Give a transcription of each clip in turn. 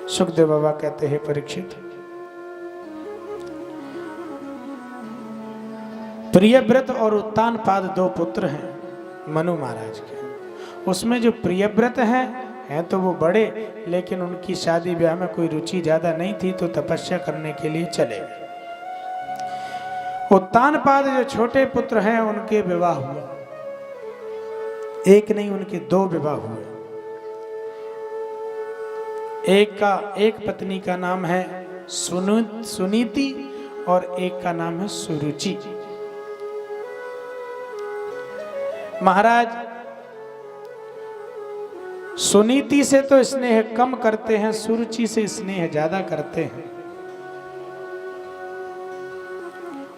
सुखदेव बाबा कहते हैं परीक्षित, प्रियव्रत और उत्तानपाद दो पुत्र हैं मनु महाराज के। उसमें जो प्रियव्रत हैं तो वो बड़े, लेकिन उनकी शादी ब्याह में कोई रुचि ज्यादा नहीं थी, तो तपस्या करने के लिए चले गए। उत्तानपाद जो छोटे पुत्र हैं उनके विवाह हुआ, एक नहीं उनके दो विवाह हुए। एक पत्नी का नाम है सुनीति और एक का नाम है सुरुचि। महाराज सुनीति से तो स्नेह कम करते हैं, सुरुचि से स्नेह ज्यादा करते हैं।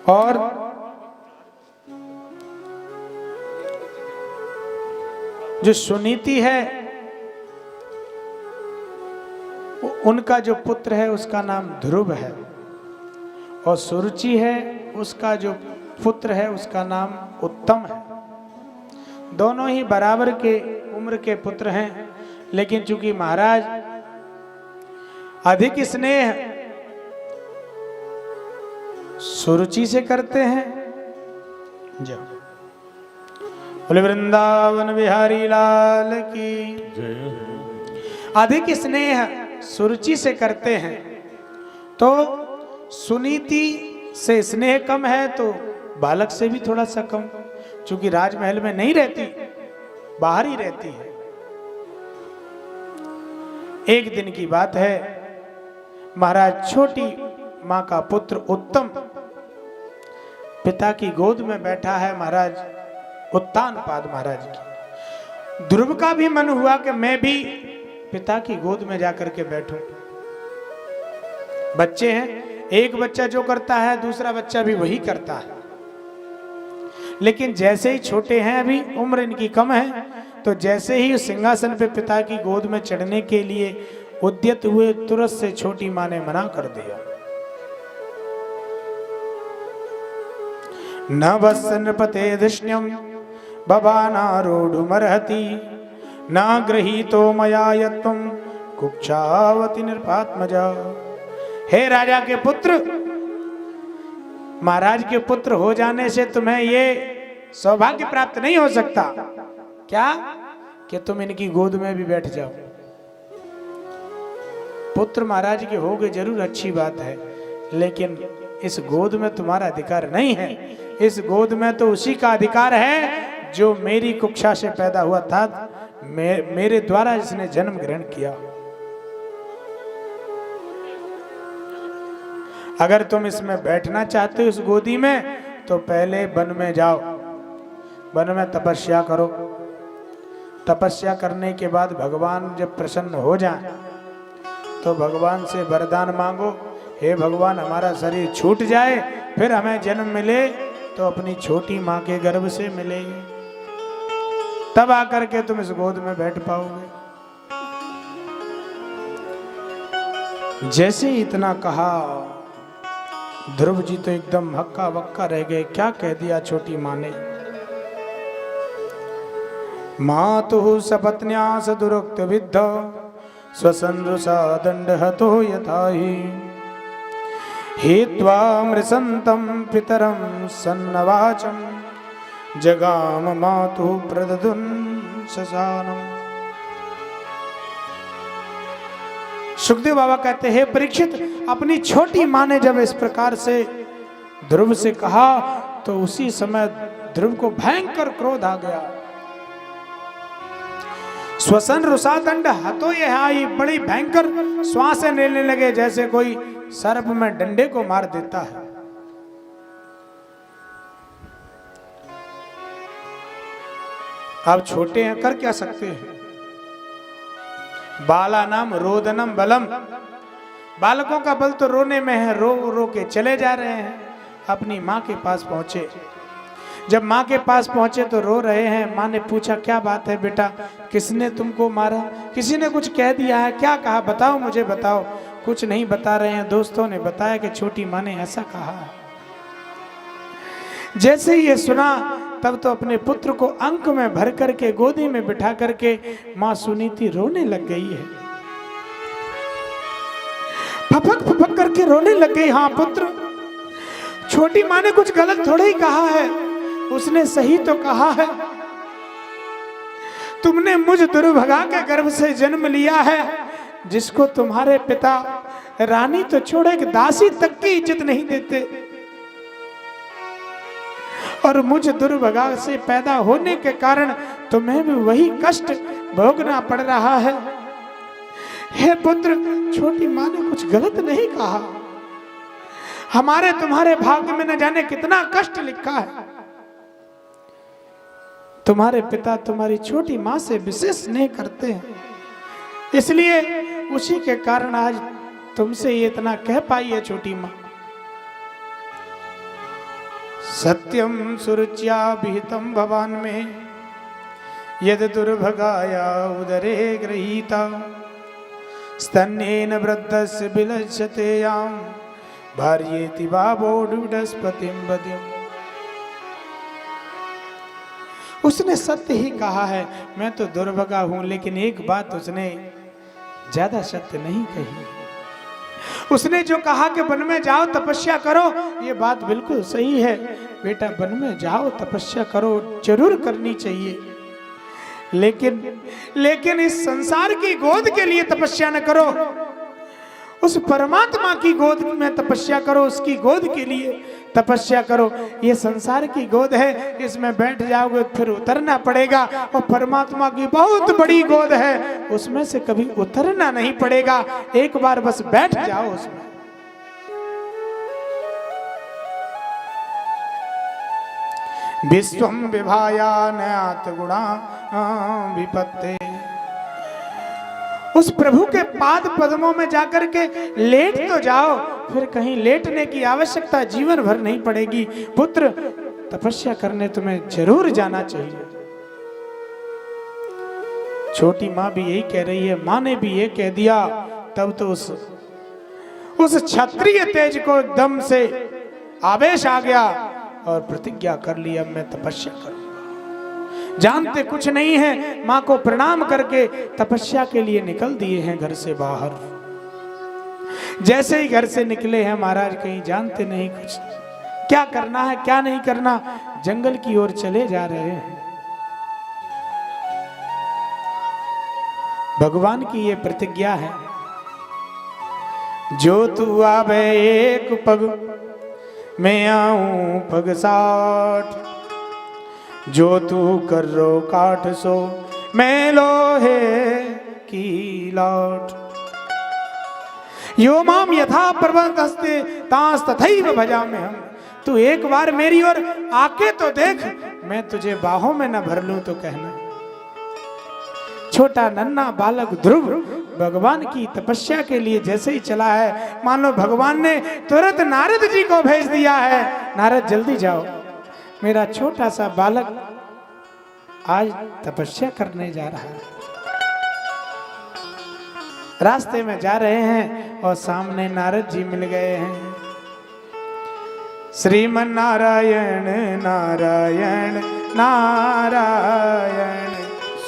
और जो सुनीति है उनका जो पुत्र है उसका नाम ध्रुव है, और सुरुचि है उसका जो पुत्र है उसका नाम उत्तम है। दोनों ही बराबर के उम्र के पुत्र हैं, लेकिन चूंकि महाराज अधिक स्नेह सुरुचि से करते हैं। जो बोले वृंदावन बिहारी लाल की अधिक स्नेह सुरुचि से करते हैं, तो सुनीति से स्नेह कम है तो बालक से भी थोड़ा सा कम, चूंकि राजमहल में नहीं रहती, बाहर ही रहती है। एक दिन की बात है, महाराज छोटी मां का पुत्र उत्तम पिता की गोद में बैठा है, महाराज उत्तानपाद महाराज की। ध्रुव का भी मन हुआ कि मैं भी पिता की गोद में जाकर के बैठूं। बच्चे हैं, एक बच्चा जो करता है दूसरा बच्चा भी वही करता है, लेकिन जैसे ही छोटे हैं, अभी उम्र इनकी कम है, तो जैसे ही सिंहासन पे पिता की गोद में चढ़ने के लिए उद्यत हुए, तुरंत से छोटी मां ने मना कर दिया। न वसन पते धृष्ण्यम बबानारूढ़मर्हति न गृहीतो मया यत्वं कुक्षावति निरपात्मजा। हे राजा के पुत्र, महाराज के पुत्र हो जाने से तुम्हें ये सौभाग्य प्राप्त नहीं हो सकता क्या कि तुम इनकी गोद में भी बैठ जाओ। पुत्र महाराज के हो गए जरूर अच्छी बात है, लेकिन इस गोद में तुम्हारा अधिकार नहीं है। इस गोद में तो उसी का अधिकार है जो मेरी कुक्षा से पैदा हुआ था, मेरे द्वारा इसने जन्म ग्रहण किया। अगर तुम इसमें बैठना चाहते हो इस गोदी में, तो पहले वन में जाओ, वन में तपस्या करो। तपस्या करने के बाद भगवान जब प्रसन्न हो जाए तो भगवान से वरदान मांगो, हे भगवान हमारा शरीर छूट जाए, फिर हमें जन्म मिले तो अपनी छोटी माँ के गर्भ से मिले, तब आकर के तुम इस गोद में बैठ पाओगे। जैसे ही इतना कहा, ध्रुव जी तो एकदम हक्का बक्का रह गए। क्या कह दिया छोटी माँ ने? मातुः सपत्न्यास दुरुक्त विद्ध स्वसंदृशा दंड हतो यथा ही हित्वा मृसंतं पितरं सन्नवाचम जगाम मातुः प्रददुन शशानम। सुखदेव बाबा कहते हैं परीक्षित, अपनी छोटी मां ने जब इस प्रकार से ध्रुव से कहा तो उसी समय ध्रुव को भयंकर क्रोध आ गया। श्वसन रुषादंड हतो यहाई, बड़ी भयंकर श्वासें लेने लगे, जैसे कोई सर्प में डंडे को मार देता है। आप छोटे हैं, कर क्या सकते हैं? बाला नाम रोदनम बलम, बालकों का बल तो रोने में है। रो रो के चले जा रहे हैं। अपनी माँ के पास पहुंचे। जब माँ के पास पहुंचे तो रो रहे हैं। माँ ने पूछा, क्या बात है बेटा, किसने तुमको मारा? किसी ने कुछ कह दिया है? क्या कहा? बताओ, मुझे बताओ। कुछ नहीं बता रहे हैं। दोस्तों ने बताया कि छोटी माँ ने ऐसा कहा। जैसे ही ये सुना, तब तो अपने पुत्र को अंक में भर करके गोदी में बिठा करके माँ सुनीति रोने लग गई है। फपक फपक करके रोने लग गई। हाँ पुत्र, छोटी माँ ने कुछ गलत थोड़ा ही कहा है, उसने सही तो कहा है। तुमने मुझ दुर्भगा के गर्भ से जन्म लिया है, जिसको तुम्हारे पिता रानी तो छोड़े एक दासी तक की इज्जत नहीं देते, और मुझ दुर्भगा से पैदा होने के कारण तुम्हें भी वही कष्ट भोगना पड़ रहा है। हे पुत्र, छोटी माँ ने कुछ गलत नहीं कहा। हमारे तुम्हारे भाग्य में न जाने कितना कष्ट लिखा है। तुम्हारे पिता तुम्हारी छोटी माँ से विशेष स्नेह करते हैं, इसलिए उसी के कारण आज तुमसे ये इतना कह पाई है छोटी माँ। सत्यम सुरुच्या विहितम भवान में यद दुर्भगाया उदरे गृहीता स्तन्येन वृद्धस्य विलज्जते याम भार्येति बाबोडुडस्पतिम वद्यम। उसने सत्य ही कहा है, मैं तो दुर्भगा हूं, लेकिन एक बात उसने ज्यादा सत्य नहीं कही। उसने जो कहा कि वन में जाओ तपस्या करो, ये बात बिल्कुल सही है। बेटा, वन में जाओ तपस्या करो, जरूर करनी चाहिए, लेकिन इस संसार की गोद के लिए तपस्या न करो, उस परमात्मा की गोद में तपस्या करो, उसकी गोद के लिए तपस्या करो। ये संसार की गोद है, इसमें बैठ जाओगे फिर उतरना पड़ेगा, और परमात्मा की बहुत बड़ी गोद है, उसमें से कभी उतरना नहीं पड़ेगा। एक बार बस बैठ जाओ उसमें। विश्वम विभाया नयात गुणा विपत्ते। उस प्रभु के पाद पद्मों में जाकर के लेट तो जाओ, फिर कहीं लेटने की आवश्यकता जीवन भर नहीं पड़ेगी। पुत्र, तपस्या करने तुम्हें जरूर जाना चाहिए। छोटी माँ भी यही कह रही है, माँ ने भी ये कह दिया। तब तो उस क्षत्रिय तेज को एकदम से आवेश आ गया और प्रतिज्ञा कर लिया, मैं तपस्या करूंगा। जानते कुछ नहीं है, माँ को प्रणाम करके तपस्या के लिए निकल दिए हैं घर से बाहर। जैसे ही घर से निकले हैं महाराज, कहीं जानते नहीं कुछ क्या करना है क्या नहीं करना, जंगल की ओर चले जा रहे हैं। भगवान की ये प्रतिज्ञा है, जो तू आवे एक पग मैं आऊं पग 60, जो तू कर रो काठ सो मैं लोहे की लाट। यो माम यथा पर्वत हस्ते तांस तथैव भजामि हम। तू एक बार मेरी ओर आके तो देख, मैं तुझे बाहों में न भर लूं तो कहना। छोटा नन्हा बालक ध्रुव भगवान की तपस्या के लिए जैसे ही चला है, मानो भगवान ने तुरंत नारद जी को भेज दिया है, नारद जल्दी जाओ, मेरा छोटा सा बालक आज तपस्या करने जा रहा है। रास्ते में जा रहे हैं और सामने नारद जी मिल गए हैं। श्रीमन नारायण नारायण नारायण,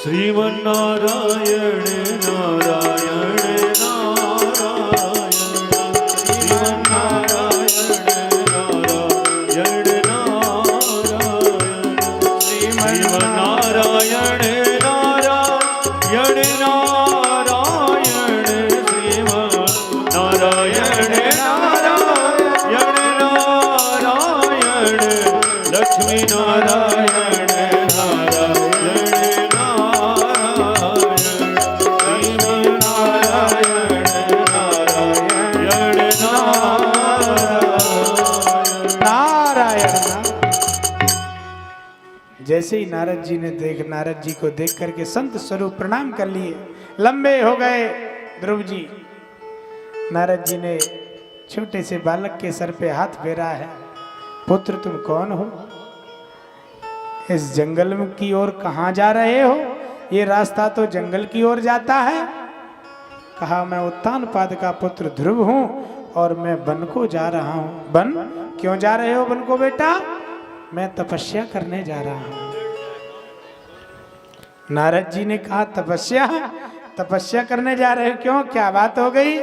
श्रीमन नारायण नारायण नारायण, श्रीमन नारायण नारायण नारायण, श्रीमन नारायण नारायण नारायण, श्रीमन नारायण नारायण नारायण, लक्ष्मी नारायण जैसे ही नारद जी को देख करके संत स्वरूप प्रणाम कर लिए, लंबे हो गए ध्रुव जी। नारद जी ने छोटे से बालक के सर पे हाथ फेरा है। पुत्र, तुम कौन हो? इस जंगल की ओर कहाँ जा रहे हो? ये रास्ता तो जंगल की ओर जाता है। कहा, मैं उत्तानपाद का पुत्र ध्रुव हूँ और मैं वन को जा रहा हूँ। वन? क्यों जा रहे हो वन को बेटा? मैं तपस्या करने जा रहा हूं। नारद जी ने कहा, तपस्या करने जा रहे हो? क्यों, क्या बात हो गई?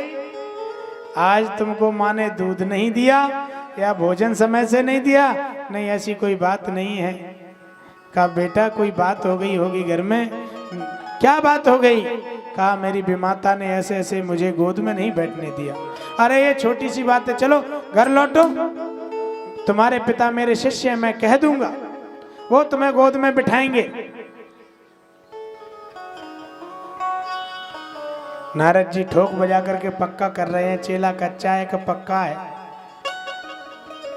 आज तुमको माँ ने दूध नहीं दिया या भोजन समय से नहीं दिया? नहीं, ऐसी कोई बात नहीं है। कहा बेटा कोई बात हो गई होगी घर में। क्या बात हो गई? कहा मेरी विमाता ने ऐसे ऐसे मुझे गोद में नहीं बैठने दिया। अरे ये छोटी सी बात है, चलो घर लौटो, तुम्हारे पिता मेरे शिष्य हैं, मैं कह दूंगा, वो तुम्हें गोद में बिठाएंगे। नारद जी ठोक बजा करके पक्का कर रहे हैं, चेला कच्चा है कि पक्का है।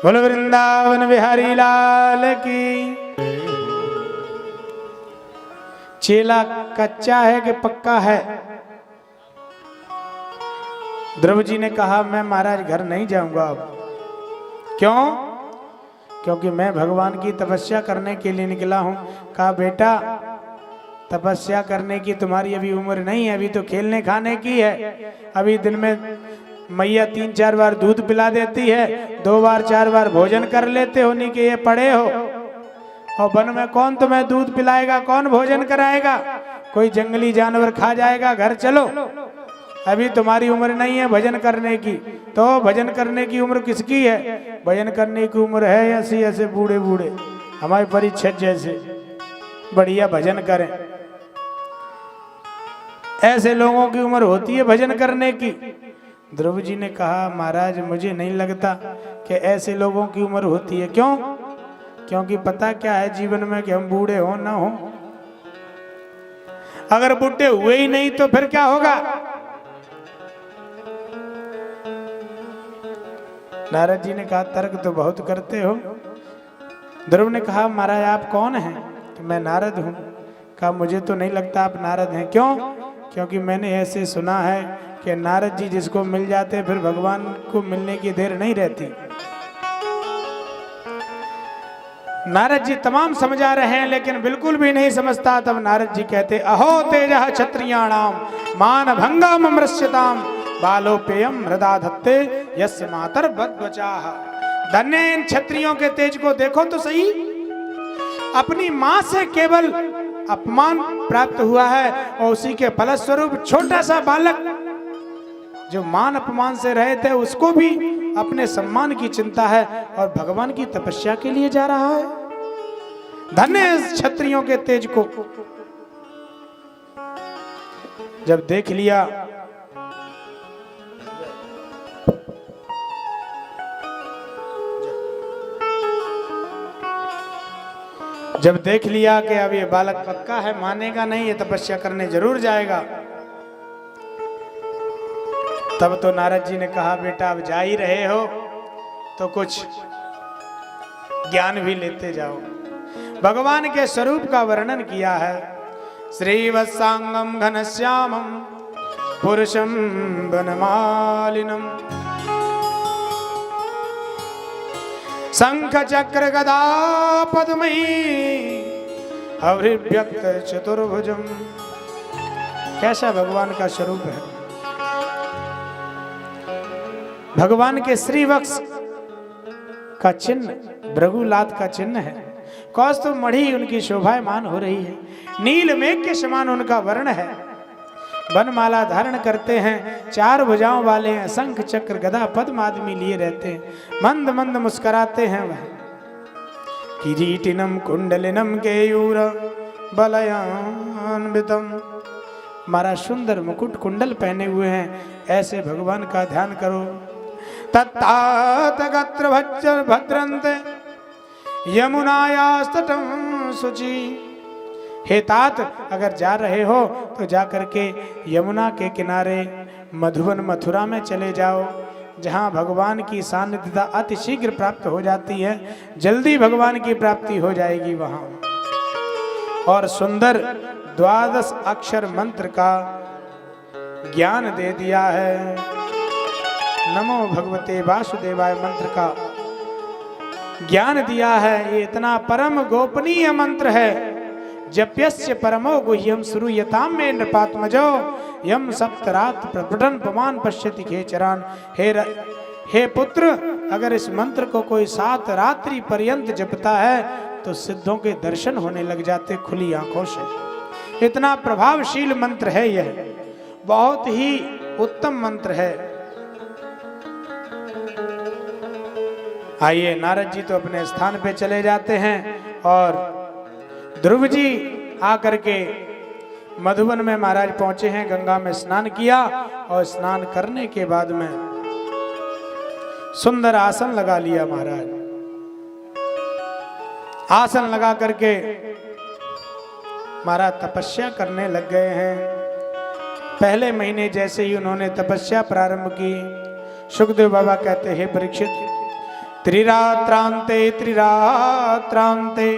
बोलो वृंदावन बिहारी लाल की। चेला कच्चा है कि पक्का है? ध्रुव जी ने कहा मैं महाराज घर नहीं जाऊंगा अब। क्यों? क्योंकि मैं भगवान की तपस्या करने के लिए निकला हूं। कहा बेटा तपस्या करने की तुम्हारी अभी उम्र नहीं है, अभी तो खेलने खाने की है। अभी दिन में मैया 3-4 बार दूध पिला देती है, 2 बार 4 बार भोजन कर लेते हो, नहीं कि ये पड़े हो। और वन में कौन तुम्हें दूध पिलाएगा, कौन भोजन कराएगा? कोई जंगली जानवर खा जाएगा। घर चलो, अभी तुम्हारी उम्र नहीं है भजन करने की। तो भजन करने की उम्र किसकी है? भजन करने की उम्र है ऐसे ऐसे बूढ़े बूढ़े हमारे परीक्षित जैसे, बढ़िया भजन करें। ऐसे लोगों की उम्र होती है भजन करने की। ध्रुव जी ने कहा महाराज मुझे नहीं लगता कि ऐसे लोगों की उम्र होती है। क्यों? क्योंकि पता क्या है जीवन में कि हम बूढ़े हो ना हो। अगर बूढ़े हुए ही नहीं तो फिर क्या होगा? नारद जी ने कहा तर्क तो बहुत करते हो। ध्रुव ने कहा महाराज आप कौन हैं? कि मैं नारद हूं। कहा मुझे तो नहीं लगता आप नारद हैं। क्यों? क्योंकि मैंने ऐसे सुना है कि नारद जी जिसको मिल जाते फिर भगवान को मिलने की देर नहीं रहती। नारद जी तमाम समझा रहे हैं लेकिन बिल्कुल भी नहीं समझता। तब नारद जी कहते अहो तेजः क्षत्रियाणाम मान भंगम अमृष्यताम बालोपेयम हृदा धत्ते यस्य मातर बद्वचाह। धन्य इन क्षत्रियों के तेज को देखो तो सही। अपनी मां से केवल अपमान प्राप्त हुआ है और उसी के फलस्वरूप छोटा सा बालक जो मान अपमान से रहे थे उसको भी अपने सम्मान की चिंता है और भगवान की तपस्या के लिए जा रहा है। धन्य क्षत्रियों के तेज को। जब देख लिया कि अब ये बालक पक्का है, मानेगा नहीं, ये तपस्या करने जरूर जाएगा, तब तो नारद जी ने कहा बेटा अब जा ही रहे हो तो कुछ ज्ञान भी लेते जाओ। भगवान के स्वरूप का वर्णन किया है। श्रीवत्सांगम घनश्यामम पुरुषम वनमालिनम शंख चक्र गदा पद्मई अभिव्यक्त चतुर्भुजम। कैसा भगवान का स्वरूप है। भगवान के श्रीवक्ष का चिन्ह भृगुलात का चिन्ह है। कौस्तुभ मणि उनकी शोभायमान हो रही है। नील मेघ के समान उनका वर्ण है। वनमाला धारण करते हैं, 4 भुजाओं वाले हैं, शंख चक्र गदा पद्म आदमी लिए रहते हैं, मंद मंद मुस्कुराते हैं वह। किरीटिनम कुंडलिनम केयूर बलयान्वितम। हमारा सुंदर मुकुट कुंडल पहने हुए हैं। ऐसे भगवान का ध्यान करो। तत्तातगत्र भद्रन्ते यमुनायास्तटं शुचि। हे तात अगर जा रहे हो तो जा करके यमुना के किनारे मधुबन मथुरा में चले जाओ, जहाँ भगवान की सानिध्यता अति शीघ्र प्राप्त हो जाती है। जल्दी भगवान की प्राप्ति हो जाएगी वहाँ। और सुंदर 12 अक्षर मंत्र का ज्ञान दे दिया है। नमो भगवते वासुदेवाय मंत्र का ज्ञान दिया है। ये इतना परम गोपनीय मंत्र है। जप्यस्य परमो गुह्यम श्रूयताम में नृपात्मजो यम सप्तरात प्रपटन पमान पश्यति खेचरान। हे पुत्र अगर इस मंत्र को कोई 7 रात्रि पर्यंत जपता है तो सिद्धों के दर्शन होने लग जाते खुली आंखों से। इतना प्रभावशील मंत्र है यह, बहुत ही उत्तम मंत्र है। आइए, नारद जी तो अपने स्थान पे चले जाते हैं और ध्रुव जी आकर के मधुबन में महाराज पहुंचे हैं। गंगा में स्नान किया और स्नान करने के बाद में सुंदर आसन लगा लिया महाराज। आसन लगा करके महाराज तपस्या करने लग गए हैं। पहले महीने जैसे ही उन्होंने तपस्या प्रारंभ की, सुखदेव बाबा कहते हैं परीक्षित, त्रिरात्रांते त्रिरात्रांते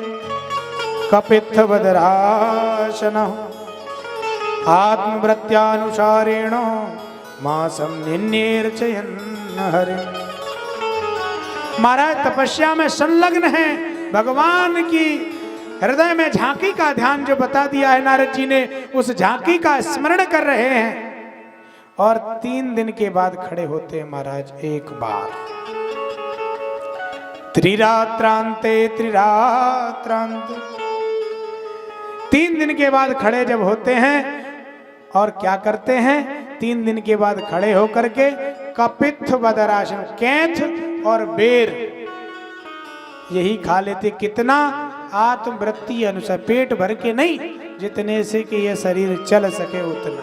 कपित्थ बदराशन आत्मवृत्यानुसारेण मासम निन्नेर्चयन् हरि। महाराज तपस्या में संलग्न हैं। भगवान की हृदय में झांकी का ध्यान जो बता दिया है नारद जी ने, उस झांकी का स्मरण कर रहे हैं। और 3 दिन के बाद खड़े होते हैं महाराज एक बार। त्रिरात्रांते त्रिरात्रांते 3 दिन के बाद खड़े जब होते हैं और क्या करते हैं, 3 दिन के बाद खड़े होकर के कपित्थ बदरासन, कैंथ और बेर यही खा लेते। कितना? आत्मवृत्ति अनुसार, पेट भर के नहीं, जितने से कि यह शरीर चल सके उतना।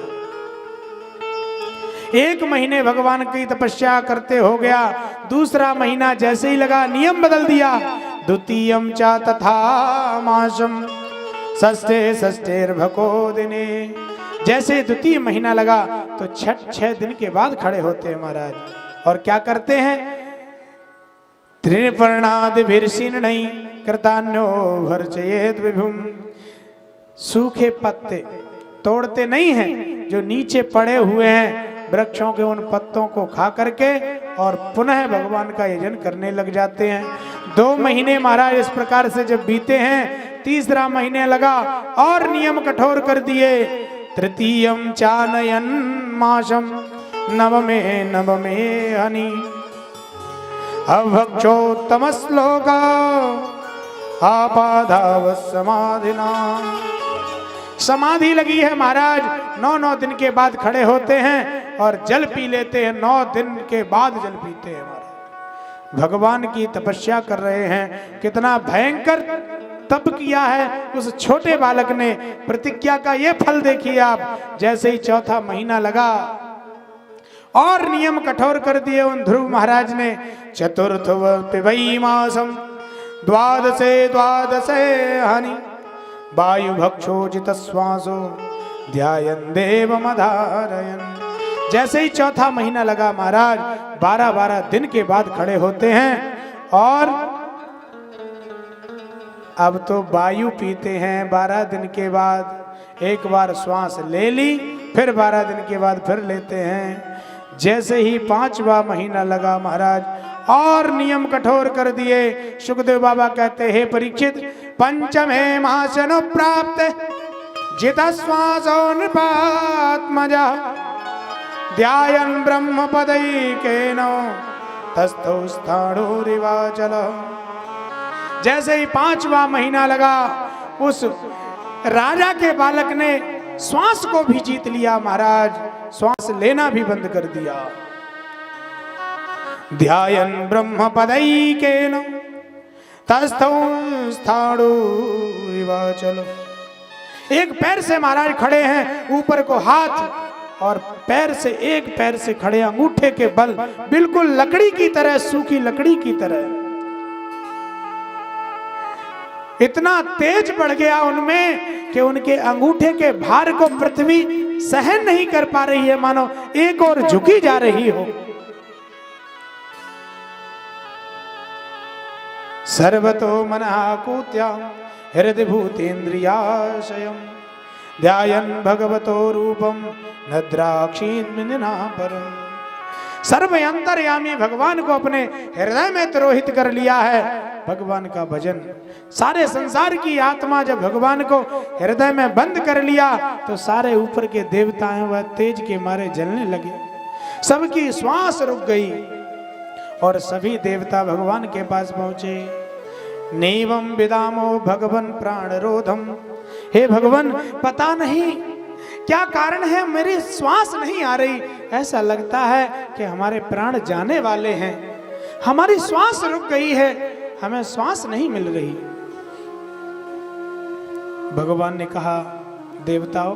1 महीने भगवान की तपस्या करते हो गया। दूसरा महीना जैसे ही लगा, नियम बदल दिया। द्वितीयम चा तथा मासम षष्ठे षष्ठेर्भको दिने। जैसे द्वितीय महीना लगा तो 6 दिन के बाद खड़े होते हैं महाराज। और क्या करते हैं? त्रिपर्णादिभिर्षीर्णै कृतान्यो भर्जयेत् विभुम। सूखे पत्ते तोड़ते नहीं हैं, जो नीचे पड़े हुए हैं वृक्षों के, उन पत्तों को खा करके और पुनः भगवान का यजन करने लग जाते हैं। 2 महीने महाराज इस प्रकार से जब बीते हैं, तीसरा महीने लगा और नियम कठोर कर दिए। तृतीयम चानयन मासम नवमे हनि अभक्षोत्तम श्लोका आपाधाव समाधिना। समाधि लगी है महाराज। 9 दिन के बाद खड़े होते हैं और जल पी लेते हैं। 9 दिन के बाद जल पीते हैं महाराज। भगवान की तपस्या कर रहे हैं। कितना भयंकर तप किया है उस छोटे बालक ने। प्रतिज्ञा का ये फल देखिए आप। जैसे ही 4था महीना लगा और नियम कठोर कर दिए उन ध्रुव महाराज ने। चतुर्थ वै मासम द्वादशे हनि वायु भक्षोजित श्वासो ध्यायन् देवमधारयन्। जैसे ही 4था महीना लगा महाराज, 12 दिन के बाद खड़े होते हैं और अब तो वायु पीते हैं। 12 दिन के बाद एक बार श्वास ले ली, फिर 12 दिन के बाद फिर लेते हैं। जैसे ही 5वां महीना लगा महाराज और नियम कठोर कर दिए। सुखदेव बाबा कहते हैं परीक्षित, पंचमे मासनो प्राप्त जित श्वासो नृपात्मजा ध्यायन् ब्रह्म पदैकेन तस्थौ स्थाणुरिवाचल। जैसे ही 5वां महीना लगा, उस राजा के बालक ने श्वास को भी जीत लिया महाराज। श्वास लेना भी बंद कर दिया। ध्यायन् ब्रह्म पदैकेन तस्थौ स्थाणुरिवाचल। एक पैर से महाराज खड़े हैं, ऊपर को हाथ और पैर से, एक पैर से खड़े अंगूठे के बल, बिल्कुल लकड़ी की तरह, सूखी लकड़ी की तरह। इतना तेज बढ़ गया उनमें कि उनके अंगूठे के भार को पृथ्वी सहन नहीं कर पा रही है, मानो एक और झुकी जा रही हो। सर्वतो मनःकूत्या हृदय भूतेन्द्रियाशयम् ध्यायन् भगवतो रूपम न द्राक्षीन्मिना परम्। सर्व अंतर्यामी भगवान को अपने हृदय में तिरोहित कर लिया है। भगवान का भजन, सारे संसार की आत्मा जब भगवान को हृदय में बंद कर लिया तो सारे ऊपर के देवता हैं वह तेज के मारे जलने लगे। सबकी श्वास रुक गई और सभी देवता भगवान के पास पहुंचे। नैवं विदामो भगवन प्राण रोधम। हे भगवान, पता नहीं क्या कारण है, मेरी श्वास नहीं आ रही। ऐसा लगता है कि हमारे प्राण जाने वाले हैं। हमारी श्वास रुक गई है, हमें श्वास नहीं मिल रही। भगवान ने कहा, देवताओं,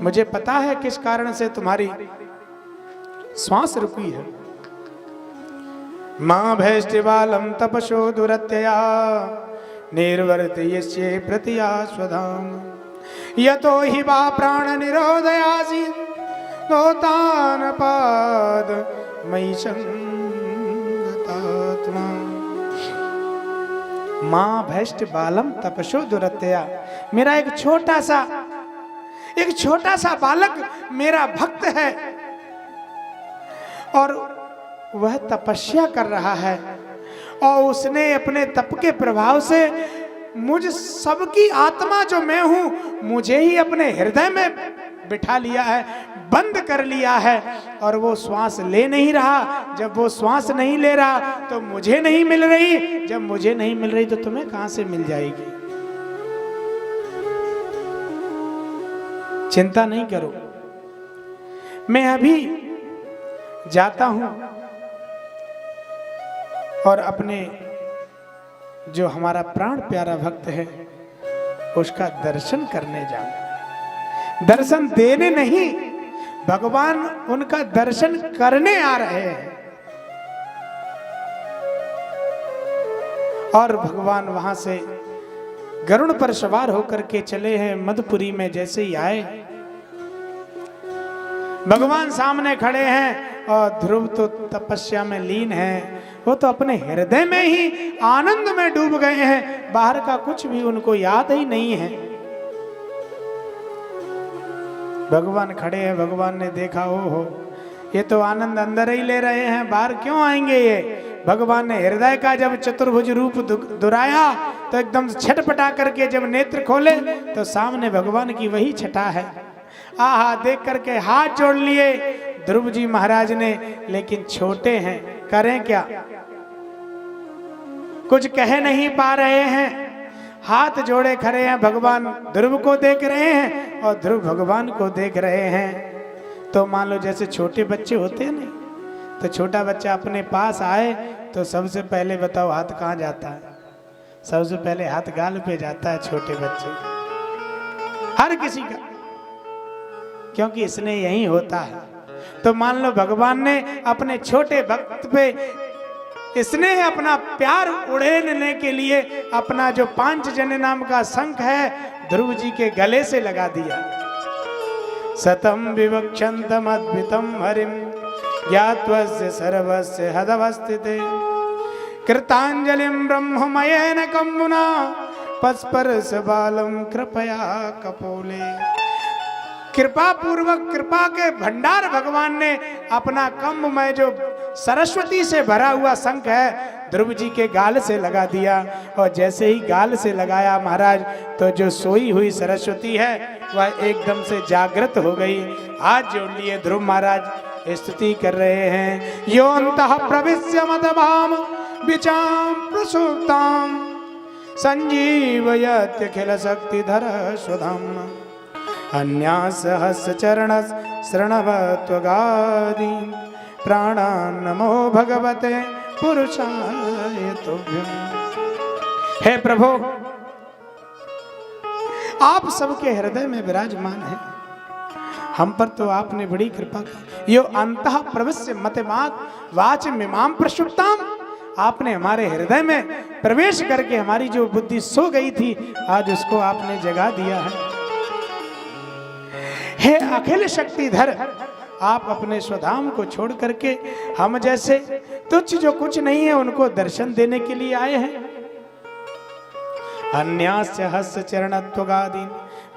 मुझे पता है किस कारण से तुम्हारी श्वास रुकी है। मां भैष्टिबालम तपशो दुरत्यया निर्वर्तयस्ये प्रतिया स्वधाम यतो हि वा प्राण निरोधयासि दोतान पाद मयि संगतात्मा। मां भैष्ट बालम तपशो दुरत्यया, मेरा एक छोटा सा बालक मेरा भक्त है और वह तपस्या कर रहा है और उसने अपने तप के प्रभाव से मुझ सबकी आत्मा जो मैं हूं मुझे ही अपने हृदय में बिठा लिया है, बंद कर लिया है और वो श्वास ले नहीं रहा। जब वो श्वास नहीं ले रहा तो मुझे नहीं मिल रही, जब मुझे नहीं मिल रही तो तुम्हें कहां से मिल जाएगी। चिंता नहीं करो, मैं अभी जाता हूं और अपने जो हमारा प्राण प्यारा भक्त है उसका दर्शन करने जाऊं। दर्शन देने नहीं, भगवान उनका दर्शन करने आ रहे हैं। और भगवान वहां से गरुड़ पर सवार होकर के चले हैं। मधुपुरी में जैसे ही आए, भगवान सामने खड़े हैं और ध्रुव तो तपस्या में लीन है, वो तो अपने हृदय में ही आनंद में डूब गए हैं, बाहर का कुछ भी उनको याद ही नहीं है। भगवान खड़े हैं, भगवान ने देखा, ओहो ये तो आनंद अंदर ही ले रहे हैं, बाहर क्यों आएंगे ये। भगवान ने हृदय का जब चतुर्भुज रूप दुराया तो एकदम छटपटा करके जब नेत्र खोले तो सामने भगवान की वही छटा है। आहा, देख करके हाथ जोड़ लिए ध्रुव जी महाराज ने, लेकिन छोटे हैं, करें क्या, कुछ कह नहीं पा रहे हैं, हाथ जोड़े खड़े हैं। भगवान ध्रुव को देख रहे हैं और ध्रुव भगवान को देख रहे हैं। तो मान लो जैसे छोटे बच्चे होते हैं ना, तो छोटा बच्चा अपने पास आए तो सबसे पहले बताओ हाथ कहाँ जाता है? सबसे पहले हाथ गाल पे जाता है छोटे बच्चे, हर किसी का, क्योंकि इसने यही होता है। तो मान लो भगवान ने अपने छोटे भक्त पे इसने अपना प्यार उड़ेलने के लिए अपना जो पांचजन्य नाम का शंख है ध्रुव जी के गले से लगा दिया। सतम विवक्षन्तम अद्भुतम हरिम ज्ञात्वस्य सर्वस्य हदवस्थिते कृतांजलिम ब्रह्ममयेन कम्बुना पस्पर्श बालम कृपया कपोले। कृपा पूर्वक, कृपा के भंडार भगवान ने अपना कम्ब में जो सरस्वती से भरा हुआ शंख है ध्रुव जी के गाल से लगा दिया। और जैसे ही गाल से लगाया महाराज, तो जो सोई हुई सरस्वती है वह एकदम से जागृत हो गई। हाथ जोड़ लिए ध्रुव महाराज स्तुति कर रहे हैं। योऽन्तः प्रविश्य मदभाम विचाम प्रसुप्ताम संजीवयत्यखिल शक्तिधर स्वधाम्ना अन्यासहस्र चरण शरणवत्वगादि प्राणान् नमो भगवते पुरुषाय तुभ्यं। हे प्रभु, आप सबके हृदय में विराजमान हैं, हम पर तो आपने बड़ी कृपा की। यो अंतः प्रविश्य मतमात् वाच मिमाम प्रसुप्ताम, आपने हमारे हृदय में प्रवेश करके हमारी जो बुद्धि सो गई थी आज उसको आपने जगा दिया है। हे अखिल शक्तिधर, आप अपने स्वधाम को छोड़ करके हम जैसे तुच्छ जो कुछ नहीं है उनको दर्शन देने के लिए आए हैं। अन्यास्य हस्य चरणत्वगादीन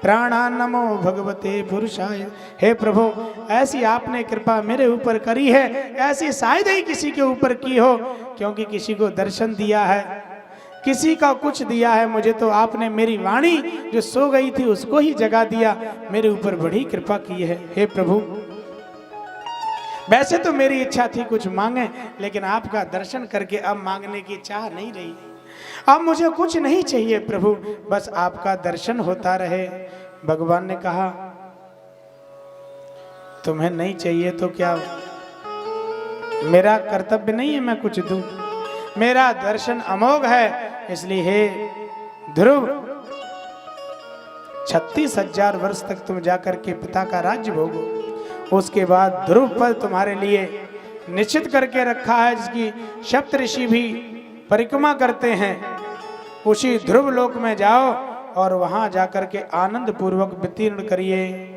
प्राणान् नमो भगवते पुरुषाय। हे प्रभु, ऐसी आपने कृपा मेरे ऊपर करी है, ऐसी शायद ही किसी के ऊपर की हो, क्योंकि किसी को दर्शन दिया है, किसी का कुछ दिया है। मुझे तो आपने मेरी वाणी जो सो गई थी उसको ही जगा दिया, मेरे ऊपर बड़ी कृपा की है। हे प्रभु, वैसे तो मेरी इच्छा थी कुछ मांगे, लेकिन आपका दर्शन करके अब मांगने की चाह नहीं रही। अब मुझे कुछ नहीं चाहिए प्रभु, बस आपका दर्शन होता रहे। भगवान ने कहा, तुम्हें नहीं चाहिए तो क्या मेरा कर्तव्य नहीं है मैं कुछ दूं, मेरा दर्शन अमोघ है। इसलिए हे ध्रुव 36,000 वर्ष तक तुम जाकर के पिता का राज्य भोगो, उसके बाद ध्रुव पद तुम्हारे लिए निश्चित करके रखा है, जिसकी सप्त ऋषि भी परिक्रमा करते हैं। उसी ध्रुव लोक में जाओ और वहां जाकर के आनंद पूर्वक वितीर्ण करिए।